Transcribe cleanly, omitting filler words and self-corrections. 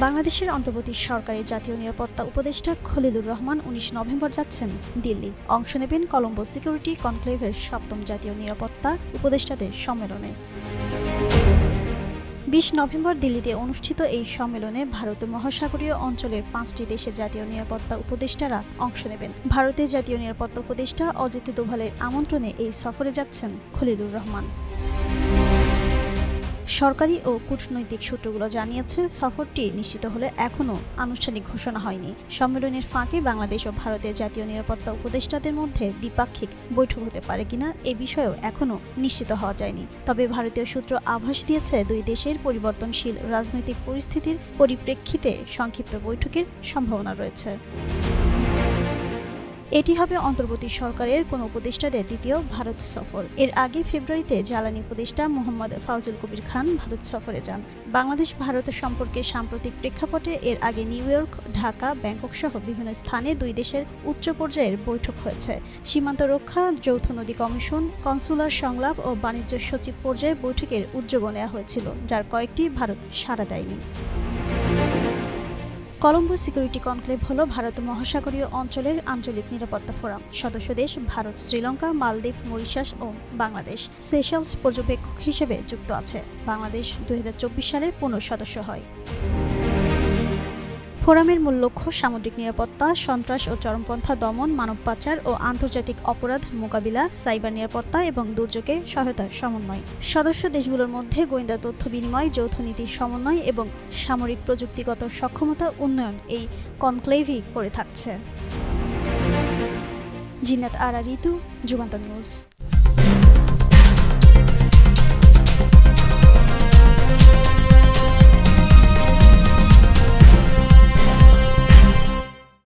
বাংলাদেশের অন্তর্বর্তী সরকারের জাতীয় নিরাপত্তা উপদেষ্টা খলিলুর রহমান ১৯ নভেম্বর যাচ্ছেন দিল্লি। অংশ নেবেন কলম্বো সিকিউরিটি কনক্লেভের ৭ম জাতীয় নিরাপত্তা উপদেষ্টাদের সম্মেলনে। ২০ নভেম্বর দিল্লিতে অনুষ্ঠিত এই সম্মেলনে ভারত মহাসাগরীয় অঞ্চলের ৫টি দেশের জাতীয় নিরাপত্তা উপদেষ্টারা অংশ নেবেন। ভারতের জাতীয় নিরাপত্তা উপদেষ্টা অজিত দোভালের আমন্ত্রণে এই সফরে যাচ্ছেন খলিলুর রহমান। সরকারি ও কূটনৈতিক সূত্রগুলো জানিয়েছে, সফরটি নিশ্চিত হলে এখনও আনুষ্ঠানিক ঘোষণা হয়নি। সম্মেলনের ফাঁকে বাংলাদেশ ও ভারতের জাতীয় নিরাপত্তা উপদেষ্টাদের মধ্যে দ্বিপাক্ষিক বৈঠক হতে পারে কিনা এ বিষয়েও এখনও নিশ্চিত হওয়া যায়নি। তবে ভারতীয় সূত্র আভাস দিয়েছে, দুই দেশের পরিবর্তনশীল রাজনৈতিক পরিস্থিতির পরিপ্রেক্ষিতে সংক্ষিপ্ত বৈঠকের সম্ভাবনা রয়েছে। এটি হবে অন্তর্বর্তী সরকারের কোনো উপদেষ্টাদের দ্বিতীয় ভারত সফর। এর আগে ফেব্রুয়ারিতে জ্বালানি উপদেষ্টা মোহাম্মদ ফাউজুল কবির খান ভারত সফরে যান। বাংলাদেশ ভারত সম্পর্কের সাম্প্রতিক প্রেক্ষাপটে এর আগে নিউ ইয়র্ক, ঢাকা, ব্যাংকক সহ বিভিন্ন স্থানে দুই দেশের উচ্চ পর্যায়ের বৈঠক হয়েছে। সীমান্ত রক্ষা, যৌথ নদী কমিশন, কনসুলার সংলাপ ও বাণিজ্য সচিব পর্যায়ে বৈঠকের উদ্যোগও নেওয়া হয়েছিল, যার কয়েকটি ভারত সাড়া দেয়নি। কলম্বো সিকিউরিটি কনক্লেভ হল ভারত মহাসাগরীয় অঞ্চলের আঞ্চলিক নিরাপত্তা ফোরাম। সদস্য দেশ ভারত, শ্রীলঙ্কা, মালদ্বীপ, মরিশাস ও বাংলাদেশ সেশেলস পর্যবেক্ষক হিসেবে যুক্ত আছে। বাংলাদেশ ২০২৪ সালে পুনঃ সদস্য হয়। ফোরামের মূল লক্ষ্য সামুদ্রিক নিরাপত্তা, সন্ত্রাস ও চরমপন্থা দমন, মানব পাচার ও আন্তর্জাতিক অপরাধ মোকাবিলা, সাইবার নিরাপত্তা এবং দুর্যোগে সহায়তার সমন্বয়। সদস্য দেশগুলোর মধ্যে গোয়েন্দা তথ্য বিনিময়, যৌথ নীতির সমন্বয় এবং সামরিক প্রযুক্তিগত সক্ষমতা উন্নয়ন এই কনক্লেভই করে থাকছে। জিন্নাত আরা ঋতু, যুগান্তর নিউজ।